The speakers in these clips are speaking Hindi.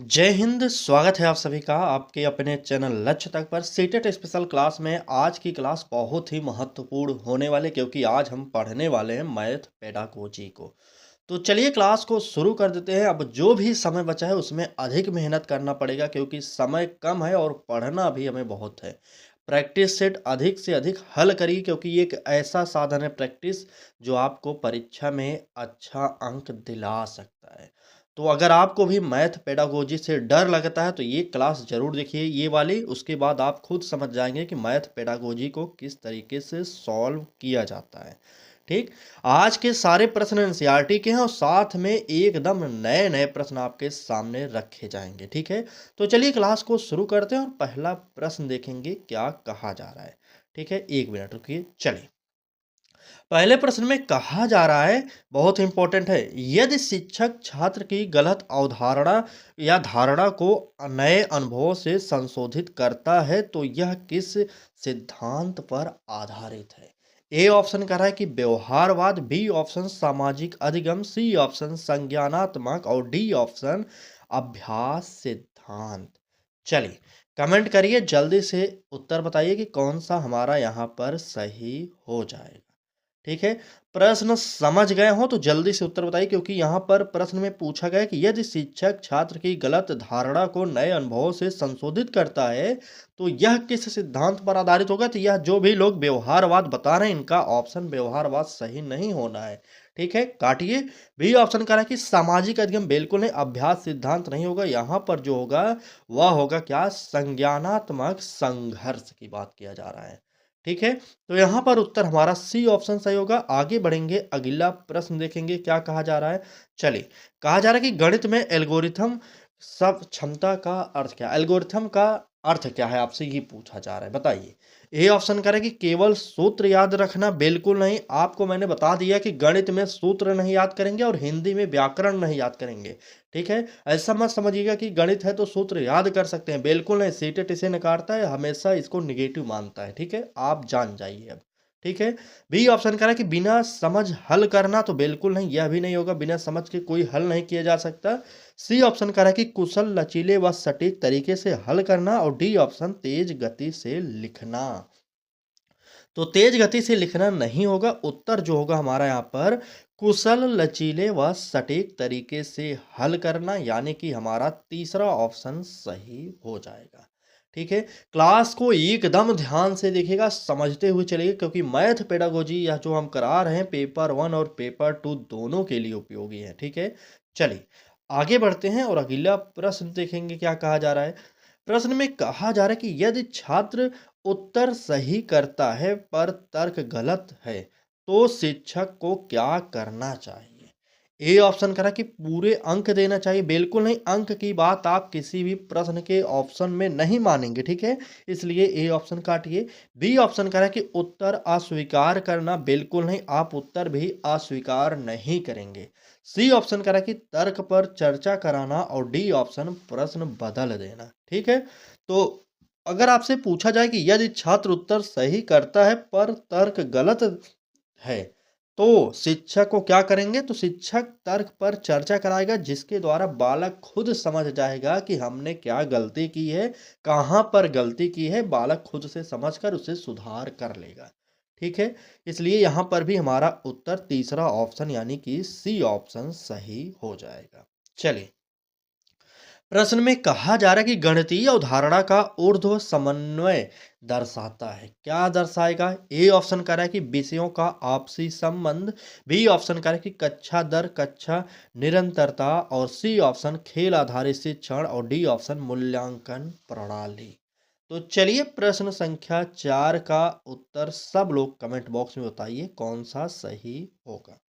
जय हिंद। स्वागत है आप सभी का आपके अपने चैनल लक्ष्य तक पर। सीटेट स्पेशल क्लास में आज की क्लास बहुत ही महत्वपूर्ण होने वाले, क्योंकि आज हम पढ़ने वाले हैं मैथ पेडागोजी को। तो चलिए क्लास को शुरू कर देते हैं। अब जो भी समय बचा है उसमें अधिक मेहनत करना पड़ेगा, क्योंकि समय कम है और पढ़ना भी हमें बहुत है। प्रैक्टिस सेट अधिक से अधिक हल करिए, क्योंकि ये एक ऐसा साधन है प्रैक्टिस जो आपको परीक्षा में अच्छा अंक दिला सकता है। तो अगर आपको भी मैथ पेडागोजी से डर लगता है तो ये क्लास ज़रूर देखिए, ये वाली। उसके बाद आप खुद समझ जाएंगे कि मैथ पेडागोजी को किस तरीके से सॉल्व किया जाता है। ठीक। आज के सारे प्रश्न एनसीईआरटी के हैं और साथ में एकदम नए नए प्रश्न आपके सामने रखे जाएंगे। ठीक है, तो चलिए क्लास को शुरू करते हैं और पहला प्रश्न देखेंगे क्या कहा जा रहा है। ठीक है, एक मिनट रुकिए। चलिए, पहले प्रश्न में कहा जा रहा है, बहुत इंपॉर्टेंट है, यदि शिक्षक छात्र की गलत अवधारणा या धारणा को नए अनुभवों से संशोधित करता है तो यह किस सिद्धांत पर आधारित है। ए ऑप्शन कह रहा है कि व्यवहारवाद, बी ऑप्शन सामाजिक अधिगम, सी ऑप्शन संज्ञानात्मक और डी ऑप्शन अभ्यास सिद्धांत। चलिए, कमेंट करिए जल्दी से, उत्तर बताइए कि कौन सा हमारा यहाँ पर सही हो जाएगा। ठीक है, प्रश्न समझ गए हो तो जल्दी से उत्तर बताइए, क्योंकि यहाँ पर प्रश्न में पूछा गया कि यदि शिक्षक छात्र की गलत धारणा को नए अनुभवों से संशोधित करता है तो यह किस सिद्धांत पर आधारित होगा। तो यह जो भी लोग व्यवहारवाद बता रहे हैं, इनका ऑप्शन व्यवहारवाद सही नहीं होना है। ठीक है, काटिए। बी ऑप्शन कह रहा है कि सामाजिक अधिगम, बिल्कुल नहीं, अभ्यास सिद्धांत नहीं होगा। यहाँ पर जो होगा वह होगा क्या, संज्ञानात्मक संघर्ष की बात किया जा रहा है। ठीक है, तो यहाँ पर उत्तर हमारा सी ऑप्शन सही होगा। आगे बढ़ेंगे, अगला प्रश्न देखेंगे क्या कहा जा रहा है। चलिए, कहा जा रहा है कि गणित में एल्गोरिथम सब क्षमता का अर्थ क्या है। एल्गोरिथम का अर्थ क्या है, आपसे ये पूछा जा रहा है, बताइए। ए ऑप्शन करें कि केवल सूत्र याद रखना, बिल्कुल नहीं। आपको मैंने बता दिया कि गणित में सूत्र नहीं याद करेंगे और हिंदी में व्याकरण नहीं याद करेंगे। ठीक है, ऐसा मत समझिएगा कि गणित है तो सूत्र याद कर सकते हैं, बिल्कुल नहीं। सीटेट इसे नकारता है, हमेशा इसको निगेटिव मानता है। ठीक है, आप जान जाइए अब। ठीक है, बी ऑप्शन कह रहा है कि बिना समझ हल करना, तो बिल्कुल नहीं, यह भी नहीं होगा, बिना समझ के कोई हल नहीं किया जा सकता। सी ऑप्शन कह रहा है कि कुशल, लचीले व सटीक तरीके से हल करना, और डी ऑप्शन तेज गति से लिखना। तो तेज गति से लिखना नहीं होगा। उत्तर जो होगा हमारा यहाँ पर कुशल, लचीले व सटीक तरीके से हल करना, यानी कि हमारा तीसरा ऑप्शन सही हो जाएगा। ठीक है, क्लास को एकदम ध्यान से देखिएगा, समझते हुए चलिए, क्योंकि मैथ पेडागोजी या जो हम करा रहे हैं पेपर 1 और पेपर 2 दोनों के लिए उपयोगी है। ठीक है, चलिए आगे बढ़ते हैं और अगला प्रश्न देखेंगे क्या कहा जा रहा है। प्रश्न में कहा जा रहा है कि यदि छात्र उत्तर सही करता है पर तर्क गलत है तो शिक्षक को क्या करना चाहिए। ए ऑप्शन करा कि पूरे अंक देना चाहिए, बिल्कुल नहीं, अंक की बात आप किसी भी प्रश्न के ऑप्शन में नहीं मानेंगे। ठीक है, इसलिए ए ऑप्शन काटिए। बी ऑप्शन करा कि उत्तर अस्वीकार करना, बिल्कुल नहीं, आप उत्तर भी अस्वीकार नहीं करेंगे। सी ऑप्शन करा कि तर्क पर चर्चा कराना, और डी ऑप्शन प्रश्न बदल देना। ठीक है, तो अगर आपसे पूछा जाए कि यदि छात्र उत्तर सही करता है पर तर्क गलत है तो शिक्षक को क्या करेंगे, तो शिक्षक तर्क पर चर्चा कराएगा, जिसके द्वारा बालक खुद समझ जाएगा कि हमने क्या गलती की है, कहाँ पर गलती की है। बालक खुद से समझकर उसे सुधार कर लेगा। ठीक है, इसलिए यहाँ पर भी हमारा उत्तर तीसरा ऑप्शन यानी कि सी ऑप्शन सही हो जाएगा। चलिए, प्रश्न में कहा जा रहा है कि गणितीय अवधारणा का ऊर्ध्व समन्वय दर्शाता है, क्या दर्शाएगा। ए ऑप्शन कह रहा है कि विषयों का आपसी संबंध, बी ऑप्शन कह रहा है कि कक्षा दर कक्षा निरंतरता, और सी ऑप्शन खेल आधारित शिक्षण, और डी ऑप्शन मूल्यांकन प्रणाली। तो चलिए, प्रश्न संख्या 4 का उत्तर सब लोग कमेंट बॉक्स में बताइए कौन सा सही होगा।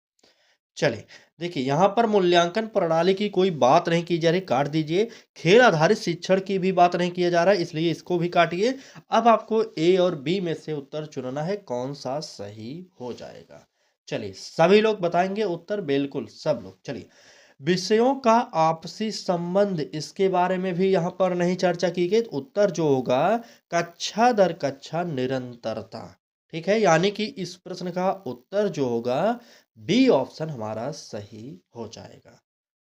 चलिए, देखिए यहाँ पर मूल्यांकन प्रणाली की कोई बात नहीं की जा रही, काट दीजिए। खेल आधारित शिक्षण की भी बात नहीं किया जा रहा है, इसलिए इसको भी काटिए। अब आपको ए और बी में से उत्तर चुनना है, कौन सा सही हो जाएगा। चलिए, सभी लोग बताएंगे उत्तर, बिल्कुल सब लोग। चलिए, विषयों का आपसी संबंध, इसके बारे में भी यहाँ पर नहीं चर्चा की गई। तो उत्तर जो होगा कक्षा दर कक्षा निरंतरता। ठीक है, यानी कि इस प्रश्न का उत्तर जो होगा बी ऑप्शन हमारा सही हो जाएगा।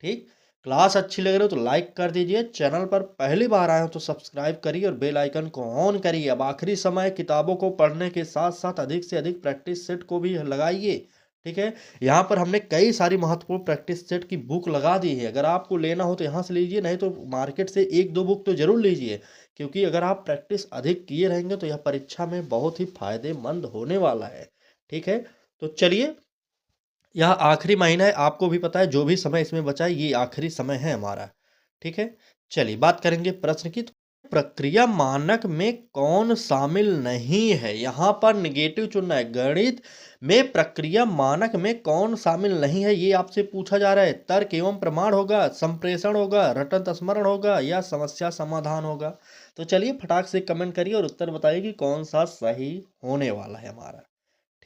ठीक, क्लास अच्छी लग रही हो तो लाइक कर दीजिए, चैनल पर पहली बार आए हो तो सब्सक्राइब करिए और बेल आइकन को ऑन करिए। अब आखिरी समय किताबों को पढ़ने के साथ साथ अधिक से अधिक प्रैक्टिस सेट को भी लगाइए। ठीक है, यहाँ पर हमने कई सारी महत्वपूर्ण प्रैक्टिस सेट की बुक लगा दी है। अगर आपको लेना हो तो यहाँ से लीजिए, नहीं तो मार्केट से एक दो बुक तो जरूर लीजिए, क्योंकि अगर आप प्रैक्टिस अधिक किए रहेंगे तो यह परीक्षा में बहुत ही फायदेमंद होने वाला है। ठीक है, तो चलिए, यह आखिरी महीना है, आपको भी पता है, जो भी समय इसमें बचा है ये आखिरी समय है हमारा। ठीक है, चलिए बात करेंगे प्रश्न की। तो प्रक्रिया मानक में कौन शामिल नहीं है, यहाँ पर निगेटिव चुनना है। गणित में प्रक्रिया मानक में कौन शामिल नहीं है, ये आपसे पूछा जा रहा है। तर्क एवं प्रमाण होगा, संप्रेषण होगा, रटन स्मरण होगा, या समस्या समाधान होगा। तो चलिए फटाक से कमेंट करिए और उत्तर बताइए कि कौन सा सही होने वाला है हमारा।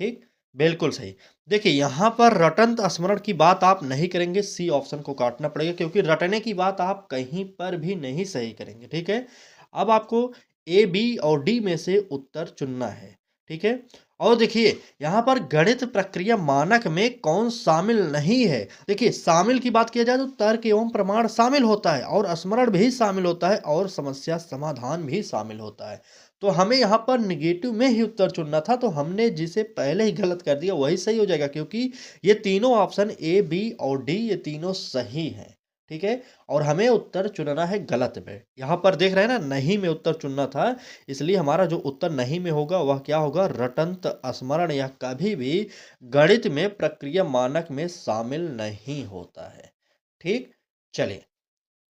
ठीक, बिल्कुल सही। देखिए यहाँ पर रटन स्मरण की बात आप नहीं करेंगे, सी ऑप्शन को काटना पड़ेगा, क्योंकि रटने की बात आप कहीं पर भी नहीं सही करेंगे। ठीक है, अब आपको ए, बी और डी में से उत्तर चुनना है। ठीक है, और देखिए यहाँ पर गणित प्रक्रिया मानक में कौन शामिल नहीं है। देखिए शामिल की बात किया जाए तो तर्क एवं प्रमाण शामिल होता है, और स्मरण भी शामिल होता है, और समस्या समाधान भी शामिल होता है। तो हमें यहाँ पर निगेटिव में ही उत्तर चुनना था, तो हमने जिसे पहले ही गलत कर दिया वही सही हो जाएगा, क्योंकि ये तीनों ऑप्शन ए, बी और डी ये तीनों सही हैं। ठीक है, और हमें उत्तर चुनना है गलत में। यहाँ पर देख रहे हैं ना, नहीं में उत्तर चुनना था, इसलिए हमारा जो उत्तर नहीं में होगा वह क्या होगा, रटंत स्मरण, या कभी भी गणित में प्रक्रिया मानक में शामिल नहीं होता है। ठीक, चलिए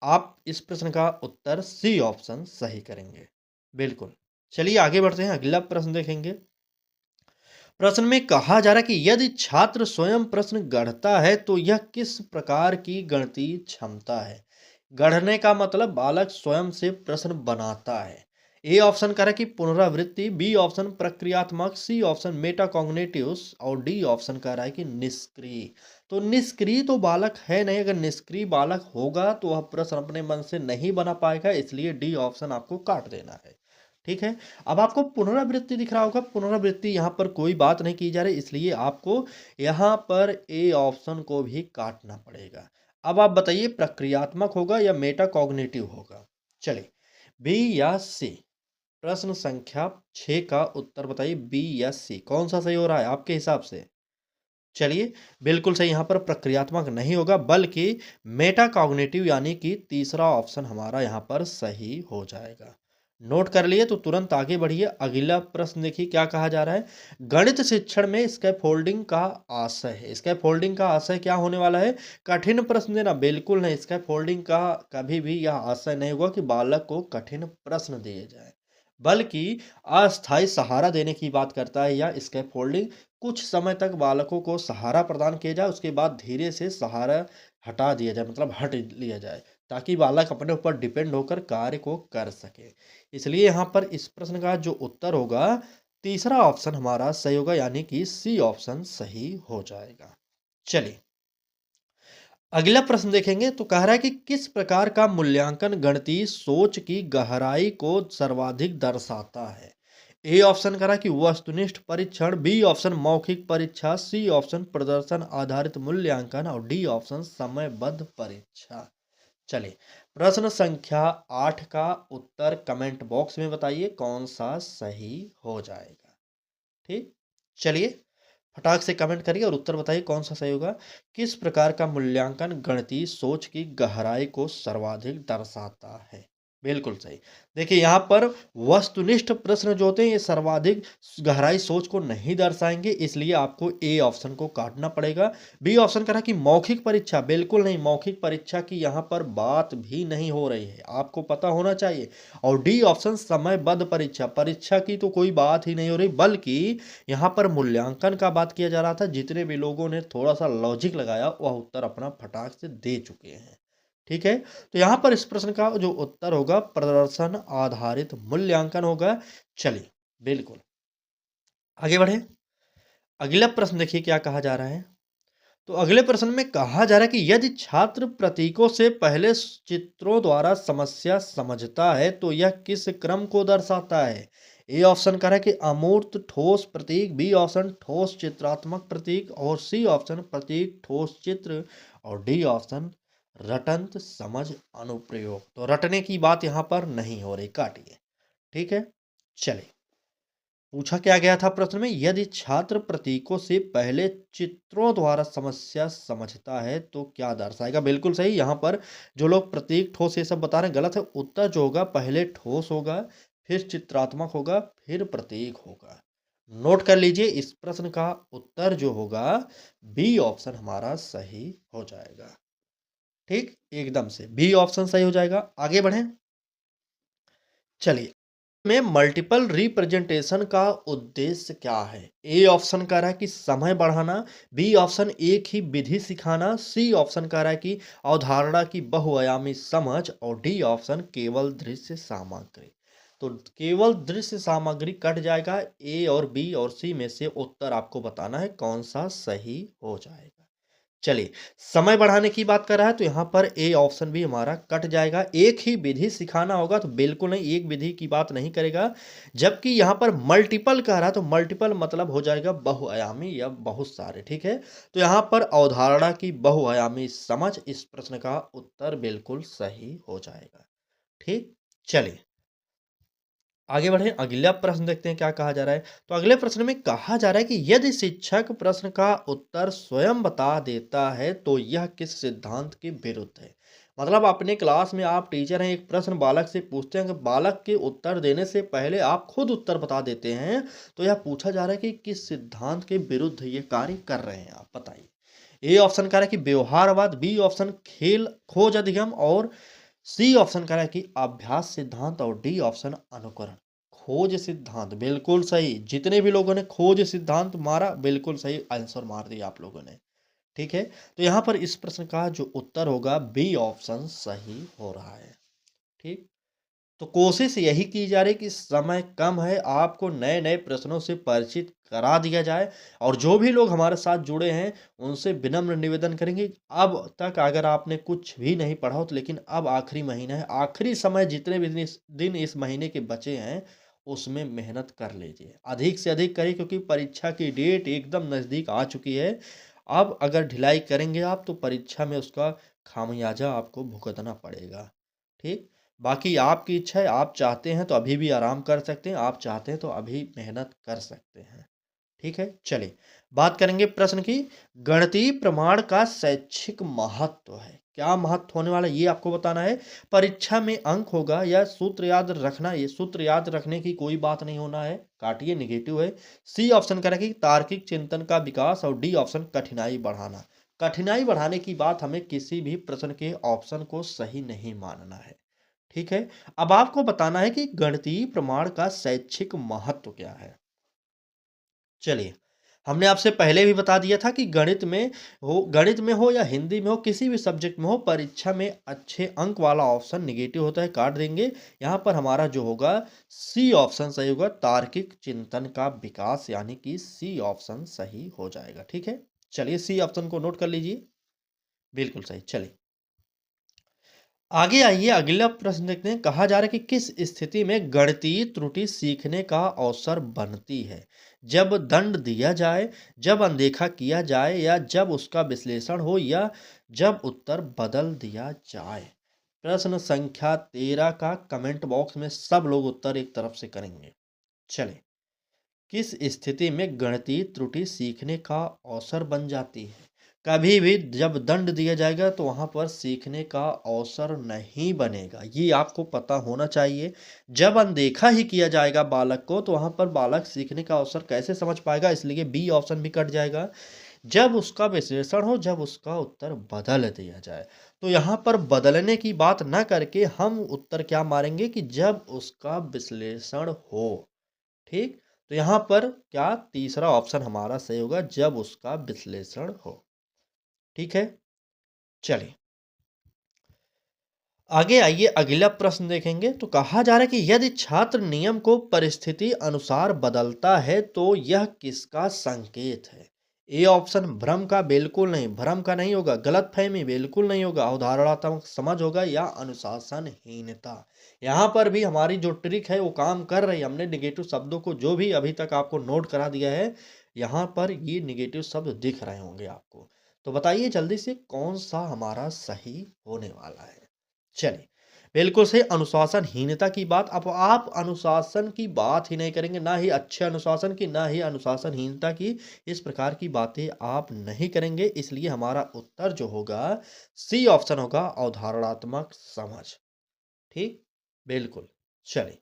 आप इस प्रश्न का उत्तर सी ऑप्शन सही करेंगे। बिल्कुल, चलिए आगे बढ़ते हैं, अगला प्रश्न देखेंगे। प्रश्न में कहा जा रहा है कि यदि छात्र स्वयं प्रश्न गढ़ता है तो यह किस प्रकार की गणितीय क्षमता है। गढ़ने का मतलब बालक स्वयं से प्रश्न बनाता है। ए ऑप्शन कह रहा है कि पुनरावृत्ति, बी ऑप्शन प्रक्रियात्मक, सी ऑप्शन मेटाकॉग्निटिव, और डी ऑप्शन कह रहा है कि निष्क्रिय। तो निष्क्रिय तो बालक है नहीं, अगर निष्क्रिय बालक होगा तो वह प्रश्न अपने मन से नहीं बना पाएगा, इसलिए डी ऑप्शन आपको काट देना है। ठीक है, अब आपको पुनरावृत्ति दिख रहा होगा, पुनरावृत्ति यहाँ पर कोई बात नहीं की जा रही, इसलिए आपको यहाँ पर ए ऑप्शन को भी काटना पड़ेगा। अब आप बताइए प्रक्रियात्मक होगा या मेटाकॉग्निटिव होगा। चलिए, बी या सी, प्रश्न संख्या 6 का उत्तर बताइए, बी या सी कौन सा सही हो रहा है आपके हिसाब से। चलिए, बिल्कुल सही, यहाँ पर प्रक्रियात्मक नहीं होगा बल्कि मेटाकॉग्निटिव, यानी कि तीसरा ऑप्शन हमारा यहाँ पर सही हो जाएगा। नोट कर लिए तो तुरंत आगे बढ़िए। अगला प्रश्न देखिए क्या कहा जा रहा है। गणित शिक्षण में स्कैफोल्डिंग का आशय है। स्कैफोल्डिंग का आशय क्या होने वाला है, कठिन प्रश्न देना, बिल्कुल नहीं। स्कैफोल्डिंग का कभी भी यह आशय नहीं होगा कि बालक को कठिन प्रश्न दिए जाए, बल्कि अस्थायी सहारा देने की बात करता है। या स्कैफोल्डिंग कुछ समय तक बालकों को सहारा प्रदान किया जाए, उसके बाद धीरे से सहारा हटा दिया जाए, मतलब हट लिया जाए, ताकि बालक अपने ऊपर डिपेंड होकर कार्य को कर सके। इसलिए यहाँ पर इस प्रश्न का जो उत्तर होगा, तीसरा ऑप्शन हमारा सही होगा, यानी कि सी ऑप्शन सही हो जाएगा। चलिए अगला प्रश्न देखेंगे, तो कह रहा है कि किस प्रकार का मूल्यांकन गणितीय सोच की गहराई को सर्वाधिक दर्शाता है। ए ऑप्शन कह रहा है कि वस्तुनिष्ठ परीक्षण, बी ऑप्शन मौखिक परीक्षा, सी ऑप्शन प्रदर्शन आधारित मूल्यांकन, और डी ऑप्शन समयबद्ध परीक्षा। चलिए प्रश्न संख्या 8 का उत्तर कमेंट बॉक्स में बताइए कौन सा सही हो जाएगा। ठीक, चलिए फटाक से कमेंट करिए और उत्तर बताइए कौन सा सही होगा। किस प्रकार का मूल्यांकन गणितीय सोच की गहराई को सर्वाधिक दर्शाता है। बिल्कुल सही। देखिए यहाँ पर वस्तुनिष्ठ प्रश्न जो होते हैं ये सर्वाधिक गहराई सोच को नहीं दर्शाएंगे, इसलिए आपको ए ऑप्शन को काटना पड़ेगा। बी ऑप्शन कह रहा है कि मौखिक परीक्षा, बिल्कुल नहीं, मौखिक परीक्षा की यहाँ पर बात भी नहीं हो रही है, आपको पता होना चाहिए। और डी ऑप्शन समयबद्ध परीक्षा, परीक्षा की तो कोई बात ही नहीं हो रही, बल्कि यहाँ पर मूल्यांकन का बात किया जा रहा था। जितने भी लोगों ने थोड़ा सा लॉजिक लगाया वह उत्तर अपना फटाक से दे चुके हैं। ठीक है, तो यहाँ पर इस प्रश्न का जो उत्तर होगा प्रदर्शन आधारित मूल्यांकन होगा। चलिए बिल्कुल आगे बढ़े। अगला प्रश्न देखिए क्या कहा जा रहा है। तो अगले प्रश्न में कहा जा रहा है कि यदि छात्र प्रतीकों से पहले चित्रों द्वारा समस्या समझता है तो यह किस क्रम को दर्शाता है। ए ऑप्शन कह रहा है कि अमूर्त ठोस प्रतीक, बी ऑप्शन ठोस चित्रात्मक प्रतीक, और सी ऑप्शन प्रतीक ठोस चित्र, और डी ऑप्शन रटंत समझ अनुप्रयोग, तो रटने की बात यहाँ पर नहीं हो रही, काटिए। ठीक है, चलिए। पूछा क्या गया था प्रश्न में, यदि छात्र प्रतीकों से पहले चित्रों द्वारा समस्या समझता है तो क्या दर्शाएगा। बिल्कुल सही। यहाँ पर जो लोग प्रतीक ठोस ये सब बता रहे हैं गलत है। उत्तर जो होगा पहले ठोस होगा, फिर चित्रात्मक होगा, फिर प्रतीक होगा। नोट कर लीजिए, इस प्रश्न का उत्तर जो होगा बी ऑप्शन हमारा सही हो जाएगा। ठीक, एकदम से बी ऑप्शन सही हो जाएगा। आगे बढ़ें, चलिए। में मल्टीपल रिप्रेजेंटेशन का उद्देश्य क्या है। ए ऑप्शन कह रहा है कि समय बढ़ाना, बी ऑप्शन एक ही विधि सिखाना, सी ऑप्शन कह रहा है कि अवधारणा की बहुआयामी समझ, और डी ऑप्शन केवल दृश्य सामग्री। तो केवल दृश्य सामग्री कट जाएगा। ए और बी और सी में से उत्तर आपको बताना है कौन सा सही हो जाएगा। चलिए, समय बढ़ाने की बात कर रहा है तो यहाँ पर ए ऑप्शन भी हमारा कट जाएगा। एक ही विधि सिखाना होगा तो बिल्कुल नहीं, एक विधि की बात नहीं करेगा। जबकि यहाँ पर मल्टीपल कह रहा है तो मल्टीपल मतलब हो जाएगा बहुआयामी या बहुत सारे। ठीक है, तो यहाँ पर अवधारणा की बहुआयामी समझ, इस प्रश्न का उत्तर बिल्कुल सही हो जाएगा। ठीक, चलिए आगे बढ़े, अगला प्रश्न देखते हैं क्या कहा जा रहा है। तो अगले प्रश्न में कहा जा रहा है कि यदि शिक्षक प्रश्न का उत्तर स्वयं बता देता है तो यह किस सिद्धांत के विरुद्ध है। मतलब अपने क्लास में आप टीचर हैं, एक प्रश्न बालक से पूछते हैं कि बालक के उत्तर देने से पहले आप खुद उत्तर बता देते हैं, तो यह पूछा जा रहा है कि किस सिद्धांत के विरुद्ध ये कार्य कर रहे हैं, आप बताइए। ए ऑप्शन कह रहा है कि व्यवहारवाद, बी ऑप्शन खेल खोज अधिगम, और सी ऑप्शन कह रहा है कि अभ्यास सिद्धांत, और डी ऑप्शन अनुकरण। खोज सिद्धांत बिल्कुल सही। जितने भी लोगों ने खोज सिद्धांत मारा बिल्कुल सही आंसर मार दिया आप लोगों ने। ठीक है, तो यहाँ पर इस प्रश्न का जो उत्तर होगा बी ऑप्शन सही हो रहा है। ठीक, तो कोशिश यही की जा रही कि समय कम है, आपको नए नए प्रश्नों से परिचित करा दिया जाए। और जो भी लोग हमारे साथ जुड़े हैं उनसे विनम्र निवेदन करेंगे, अब तक अगर आपने कुछ भी नहीं पढ़ा हो तो, लेकिन अब आखिरी महीना है, आखिरी समय जितने भी दिन इस महीने के बचे हैं उसमें मेहनत कर लीजिए, अधिक से अधिक करिए, क्योंकि परीक्षा की डेट एकदम नज़दीक आ चुकी है। अब अगर ढिलाई करेंगे आप तो परीक्षा में उसका खामियाजा आपको भुगतना पड़ेगा। ठीक, बाकी आपकी इच्छा है, आप चाहते हैं तो अभी भी आराम कर सकते हैं, आप चाहते हैं तो अभी मेहनत कर सकते हैं। ठीक है, चलिए बात करेंगे प्रश्न की। गणितीय प्रमाण का शैक्षिक महत्व है, क्या महत्व होने वाला है ये आपको बताना है। परीक्षा में अंक होगा या सूत्र याद रखना, ये सूत्र याद रखने की कोई बात नहीं होना है, काटिए, निगेटिव है। सी ऑप्शन करें तार्किक चिंतन का विकास, और डी ऑप्शन कठिनाई बढ़ाना। कठिनाई बढ़ाने की बात हमें किसी भी प्रश्न के ऑप्शन को सही नहीं मानना है। ठीक है, अब आपको बताना है कि गणितीय प्रमाण का शैक्षिक महत्व क्या है। चलिए, हमने आपसे पहले भी बता दिया था कि गणित में हो या हिंदी में हो, किसी भी सब्जेक्ट में हो, परीक्षा में अच्छे अंक वाला ऑप्शन निगेटिव होता है, काट देंगे। यहाँ पर हमारा जो होगा सी ऑप्शन सही होगा, तार्किक चिंतन का विकास, यानी कि सी ऑप्शन सही हो जाएगा। ठीक है, चलिए सी ऑप्शन को नोट कर लीजिए, बिल्कुल सही। चलिए आगे आइए, अगला प्रश्न देखते हैं। कहा जा रहा है कि किस स्थिति में गणितीय त्रुटि सीखने का अवसर बनती है। जब दंड दिया जाए, जब अनदेखा किया जाए, या जब उसका विश्लेषण हो, या जब उत्तर बदल दिया जाए। प्रश्न संख्या 13 का कमेंट बॉक्स में सब लोग उत्तर एक तरफ से करेंगे। चले, किस स्थिति में गणितीय त्रुटि सीखने का अवसर बन जाती है। कभी भी जब दंड दिया जाएगा तो वहाँ पर सीखने का अवसर नहीं बनेगा, ये आपको पता होना चाहिए। जब अनदेखा ही किया जाएगा बालक को तो वहाँ पर बालक सीखने का अवसर कैसे समझ पाएगा, इसलिए बी ऑप्शन भी कट जाएगा। जब उसका विश्लेषण हो, जब उसका उत्तर बदल दिया जाए, तो यहाँ पर बदलने की बात ना करके हम उत्तर क्या मारेंगे कि जब उसका विश्लेषण हो। ठीक, तो यहाँ पर क्या तीसरा ऑप्शन हमारा सही होगा, जब उसका विश्लेषण हो। ठीक है, चलिए आगे आइए, अगला प्रश्न देखेंगे। तो कहा जा रहा है कि यदि छात्र नियम को परिस्थिति अनुसार बदलता है तो यह किसका संकेत है। ए ऑप्शन भ्रम का, बिल्कुल नहीं, भ्रम का नहीं होगा। गलतफहमी बिल्कुल नहीं होगा। अवधारणात्मक समझ होगा, या अनुशासनहीनता। यहाँ पर भी हमारी जो ट्रिक है वो काम कर रही है। हमने निगेटिव शब्दों को जो भी अभी तक आपको नोट करा दिया है, यहाँ पर ये निगेटिव शब्द दिख रहे होंगे आपको। तो बताइए जल्दी से कौन सा हमारा सही होने वाला है। चलिए, बिल्कुल सही, अनुशासनहीनता की बात। अब आप अनुशासन की बात ही नहीं करेंगे, ना ही अच्छे अनुशासन की, ना ही अनुशासनहीनता की। इस प्रकार की बातें आप नहीं करेंगे, इसलिए हमारा उत्तर जो होगा सी ऑप्शन होगा, अवधारणात्मक समझ। ठीक, बिल्कुल। चलिए,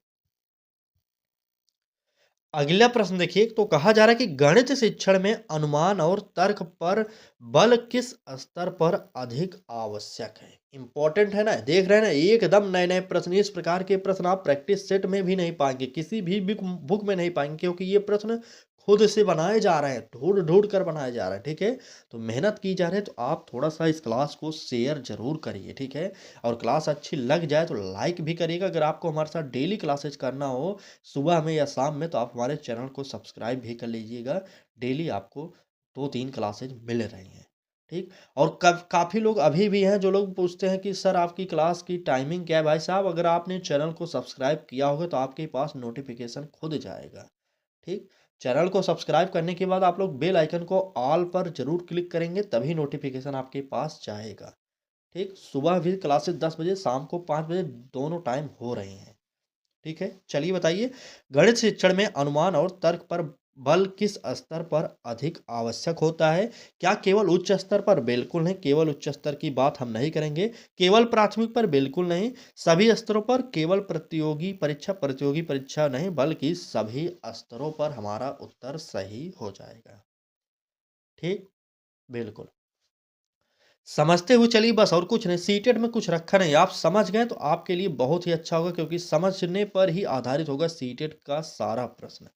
अगला प्रश्न देखिए, तो कहा जा रहा है कि गणित शिक्षण में अनुमान और तर्क पर बल किस स्तर पर अधिक आवश्यक है। इंपॉर्टेंट है ना, देख रहे हैं ना, एकदम नए नए प्रश्न। इस प्रकार के प्रश्न आप प्रैक्टिस सेट में भी नहीं पाएंगे, किसी भी बुक में नहीं पाएंगे, क्योंकि ये प्रश्न खुद से बनाए जा रहे हैं, ढूंढ ढूंढ कर बनाए जा रहे हैं। ठीक है, तो मेहनत की जा रही है, तो आप थोड़ा सा इस क्लास को शेयर जरूर करिए। ठीक है, और क्लास अच्छी लग जाए तो लाइक भी करिएगा। अगर आपको हमारे साथ डेली क्लासेज करना हो सुबह में या शाम में, तो आप हमारे चैनल को सब्सक्राइब भी कर लीजिएगा। डेली आपको 2-3 क्लासेज मिल रही हैं। ठीक, और कब काफ़ी लोग अभी भी हैं जो लोग पूछते हैं कि सर आपकी क्लास की टाइमिंग क्या है। भाई साहब, अगर आपने चैनल को सब्सक्राइब किया होगा तो आपके पास नोटिफिकेशन खुद जाएगा। ठीक, चैनल को सब्सक्राइब करने के बाद आप लोग बेल आइकन को ऑल पर जरूर क्लिक करेंगे, तभी नोटिफिकेशन आपके पास जाएगा। ठीक, सुबह भी क्लासेस 10 बजे, शाम को 5 बजे, दोनों टाइम हो रहे हैं। ठीक है, चलिए बताइए, गणित शिक्षण में अनुमान और तर्क पर बल किस स्तर पर अधिक आवश्यक होता है। क्या केवल उच्च स्तर पर? बिल्कुल नहीं, केवल उच्च स्तर की बात हम नहीं करेंगे। केवल प्राथमिक पर? बिल्कुल नहीं। सभी स्तरों पर? केवल प्रतियोगी परीक्षा नहीं, बल्कि सभी स्तरों पर हमारा उत्तर सही हो जाएगा। ठीक, बिल्कुल। समझते हुए चलिए, बस और कुछ नहीं, सीटेट में कुछ रखा नहीं, आप समझ गए तो आपके लिए बहुत ही अच्छा होगा, क्योंकि समझने पर ही आधारित होगा सीटेट का सारा प्रश्न।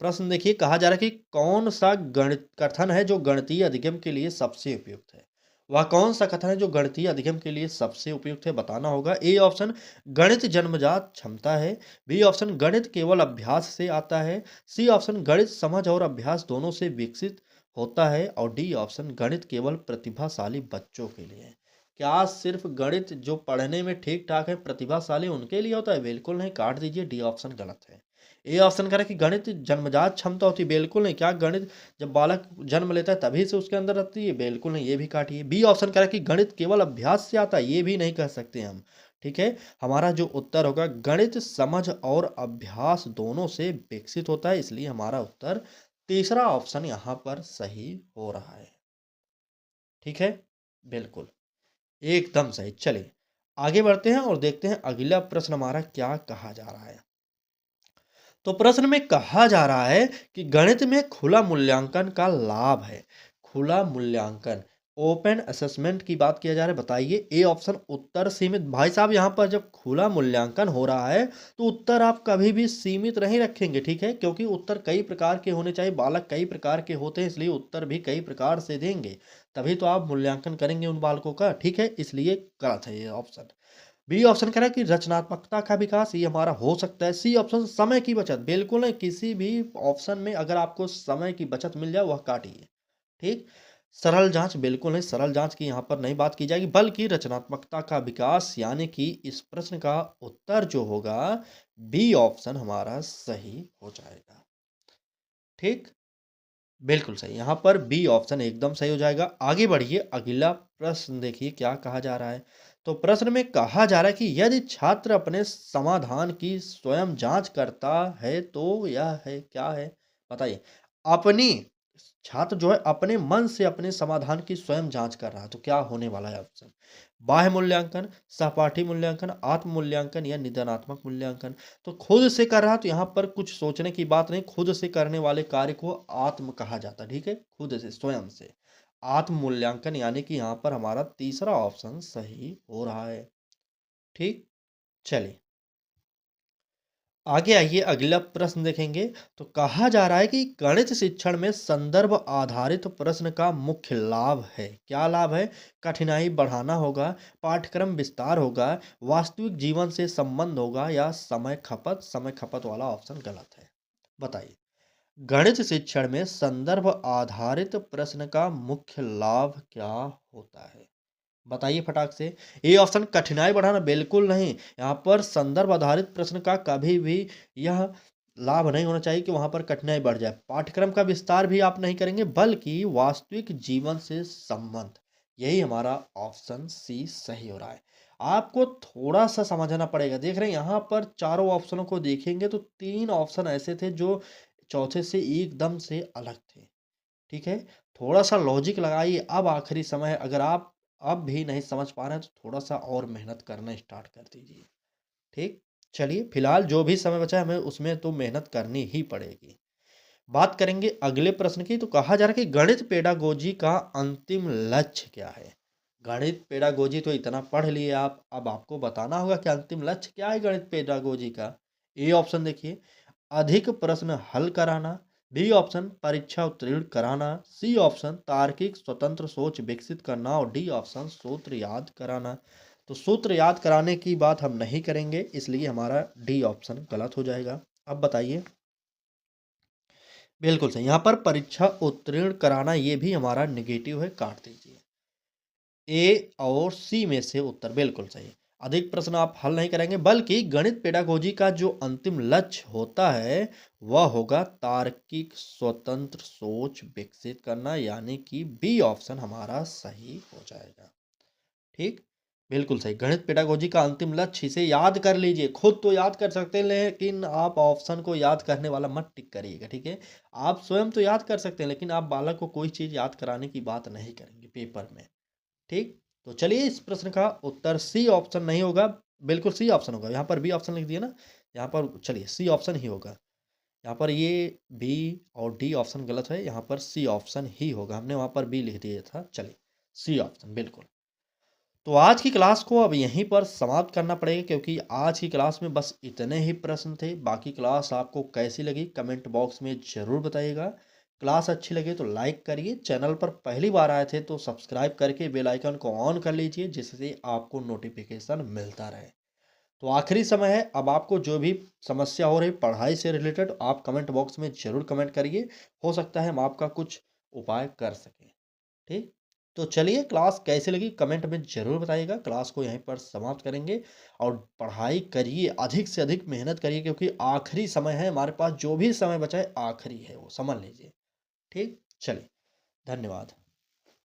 प्रश्न देखिए, कहा जा रहा है कि कौन सा गणित कथन है जो गणितीय अधिगम के लिए सबसे उपयुक्त है। वह कौन सा कथन है जो गणितीय अधिगम के लिए सबसे उपयुक्त है, बताना होगा। ए ऑप्शन, गणित जन्मजात क्षमता है। बी ऑप्शन, गणित केवल अभ्यास से आता है। सी ऑप्शन, गणित समझ और अभ्यास दोनों से विकसित होता है। और डी ऑप्शन, गणित केवल प्रतिभाशाली बच्चों के लिए है। क्या सिर्फ गणित जो पढ़ने में ठीक ठाक है, प्रतिभाशाली उनके लिए होता है? बिल्कुल नहीं, काट दीजिए, डी ऑप्शन गलत है। ए ऑप्शन कह रहा है कि गणित जन्मजात क्षमता होती है। बिल्कुल नहीं, क्या गणित जब बालक जन्म लेता है तभी से उसके अंदर रहती है? बिल्कुल नहीं, ये भी काटिए। बी ऑप्शन कह रहा है कि गणित केवल अभ्यास से आता है। ये भी नहीं कह सकते हम। ठीक है, हमारा जो उत्तर होगा, गणित समझ और अभ्यास दोनों से विकसित होता है, इसलिए हमारा उत्तर तीसरा ऑप्शन यहाँ पर सही हो रहा है। ठीक है, बिल्कुल, एकदम सही। चलिए, आगे बढ़ते हैं और देखते हैं अगला प्रश्न हमारा क्या कहा जा रहा है। तो प्रश्न में कहा जा रहा है कि गणित में खुला मूल्यांकन का लाभ है। खुला मूल्यांकन, ओपन असेसमेंट की बात किया जा रहा है, बताइए। ए ऑप्शन, उत्तर सीमित। भाई साहब, यहाँ पर जब खुला मूल्यांकन हो रहा है तो उत्तर आप कभी भी सीमित नहीं रखेंगे। ठीक है, क्योंकि उत्तर कई प्रकार के होने चाहिए, बालक कई प्रकार के होते हैं, इसलिए उत्तर भी कई प्रकार से देंगे, तभी तो आप मूल्यांकन करेंगे उन बालकों का। ठीक है, इसलिए गलत है ये ऑप्शन। बी ऑप्शन कह रहा है कि रचनात्मकता का विकास, ये हमारा हो सकता है। सी ऑप्शन, समय की बचत। बिल्कुल नहीं, किसी भी ऑप्शन में अगर आपको समय की बचत मिल जाए वह काटिए। ठीक, सरल जांच, बिल्कुल नहीं, सरल जांच की यहाँ पर नहीं बात की जाएगी, बल्कि रचनात्मकता का विकास, यानी कि इस प्रश्न का उत्तर जो होगा बी ऑप्शन हमारा सही हो जाएगा। ठीक, बिल्कुल सही, यहाँ पर बी ऑप्शन एकदम सही हो जाएगा। आगे बढ़िए, अगला प्रश्न देखिए क्या कहा जा रहा है। तो प्रश्न में कहा जा रहा है कि यदि छात्र अपने समाधान की स्वयं जांच करता है तो यह है क्या है, बताइए। अपनी, छात्र जो है अपने मन से अपने समाधान की स्वयं जांच कर रहा है, तो क्या होने वाला है ऑप्शन। बाह्य मूल्यांकन, सहपाठी मूल्यांकन, आत्म मूल्यांकन या निदानात्मक मूल्यांकन। तो खुद से कर रहा है, तो यहाँ पर कुछ सोचने की बात नहीं, खुद से करने वाले कार्य को आत्म कहा जाता है। ठीक है, खुद से, स्वयं से, आत्म मूल्यांकन, यानी कि यहाँ पर हमारा तीसरा ऑप्शन सही हो रहा है। ठीक, चलिए, आगे आइए, अगला प्रश्न देखेंगे। तो कहा जा रहा है कि गणित शिक्षण में संदर्भ आधारित प्रश्न का मुख्य लाभ है। क्या लाभ है? कठिनाई बढ़ाना होगा, पाठ्यक्रम विस्तार होगा, वास्तविक जीवन से संबंध होगा, या समय खपत। समय खपत वाला ऑप्शन गलत है, बताइए। गणित शिक्षण में संदर्भ आधारित प्रश्न का मुख्य लाभ क्या होता है, बताइए फटाक से। ए ऑप्शन, कठिनाई बढ़ाना। बिल्कुल नहीं, यहाँ पर संदर्भ आधारित प्रश्न का कभी भी यह लाभ नहीं होना चाहिए कि वहाँ पर कठिनाई बढ़ जाए। पाठ्यक्रम का विस्तार भी आप नहीं करेंगे बल्कि वास्तविक जीवन से संबंध। यही हमारा ऑप्शन सी सही हो रहा है। आपको थोड़ा-सा समझना पड़ेगा। देख रहे हैं यहाँ पर चारों ऑप्शनों को देखेंगे तो 3 ऑप्शन ऐसे थे जो चौथे से एकदम से अलग थे। ठीक है? थोड़ा-सा लॉजिक लगाइए। अब आखिरी समय है, अगर आप अब भी नहीं समझ पा रहे हैं तो थोड़ा-सा और मेहनत करना स्टार्ट कर दीजिए। ठीक? चलिए, फिलहाल जो भी समय बचा है हमें उसमें तो मेहनत करनी ही पड़ेगी। बात करेंगे अगले प्रश्न की, तो कहा जा रहा है कि गणित पेडागोजी का अंतिम लक्ष्य क्या है? गणित पेडागोजी तो इतना पढ़ लिए आप, अब आपको बताना होगा कि अंतिम लक्ष्य क्या है गणित पेडागोजी का। ए ऑप्शन देखिए, अधिक प्रश्न हल कराना। बी ऑप्शन, परीक्षा उत्तीर्ण कराना। सी ऑप्शन, तार्किक स्वतंत्र सोच विकसित करना। और डी ऑप्शन, सूत्र याद कराना। तो सूत्र याद कराने की बात हम नहीं करेंगे, इसलिए हमारा डी ऑप्शन गलत हो जाएगा। अब बताइए। बिल्कुल सही, यहाँ पर परीक्षा उत्तीर्ण कराना ये भी हमारा नेगेटिव है, काट दीजिए। ए और सी में से उत्तर बिल्कुल सही। अधिक प्रश्न आप हल नहीं करेंगे बल्कि गणित पेडागोजी का जो अंतिम लक्ष्य होता है वह होगा तार्किक स्वतंत्र सोच विकसित करना, यानी कि बी ऑप्शन हमारा सही हो जाएगा। ठीक, बिल्कुल सही। गणित पेडागोजी का अंतिम लक्ष्य, इसे याद कर लीजिए। खुद तो याद कर सकते हैं लेकिन आप ऑप्शन को याद करने वाला मत टिक करिएगा। ठीक है, आप स्वयं तो याद कर सकते हैं लेकिन आप बालक को कोई चीज़ याद कराने की बात नहीं करेंगे पेपर में। ठीक, तो चलिए इस प्रश्न का उत्तर सी ऑप्शन नहीं होगा, बिल्कुल सी ऑप्शन होगा। यहाँ पर बी ऑप्शन लिख दिया ना, यहाँ पर चलिए सी ऑप्शन ही होगा। यहाँ पर ये बी और डी ऑप्शन गलत है, यहाँ पर सी ऑप्शन ही होगा। हमने वहाँ पर बी लिख दिया था। चलिए सी ऑप्शन बिल्कुल। तो आज की क्लास को अब यहीं पर समाप्त करना पड़ेगा क्योंकि आज की क्लास में बस इतने ही प्रश्न थे। बाकी क्लास आपको कैसी लगी कमेंट बॉक्स में ज़रूर बताइएगा। क्लास अच्छी लगे तो लाइक करिए, चैनल पर पहली बार आए थे तो सब्सक्राइब करके बेल आइकन को ऑन कर लीजिए जिससे आपको नोटिफिकेशन मिलता रहे। तो आखिरी समय है, अब आपको जो भी समस्या हो रही पढ़ाई से रिलेटेड आप कमेंट बॉक्स में ज़रूर कमेंट करिए। हो सकता है हम आपका कुछ उपाय कर सकें। ठीक, तो चलिए क्लास कैसे लगी कमेंट में ज़रूर बताइएगा। क्लास को यहीं पर समाप्त करेंगे और पढ़ाई करिए, अधिक से अधिक मेहनत करिए क्योंकि आखिरी समय है हमारे पास। जो भी समय बचा है आखिरी है, वो समझ लीजिए। ठीक, चलिए, धन्यवाद।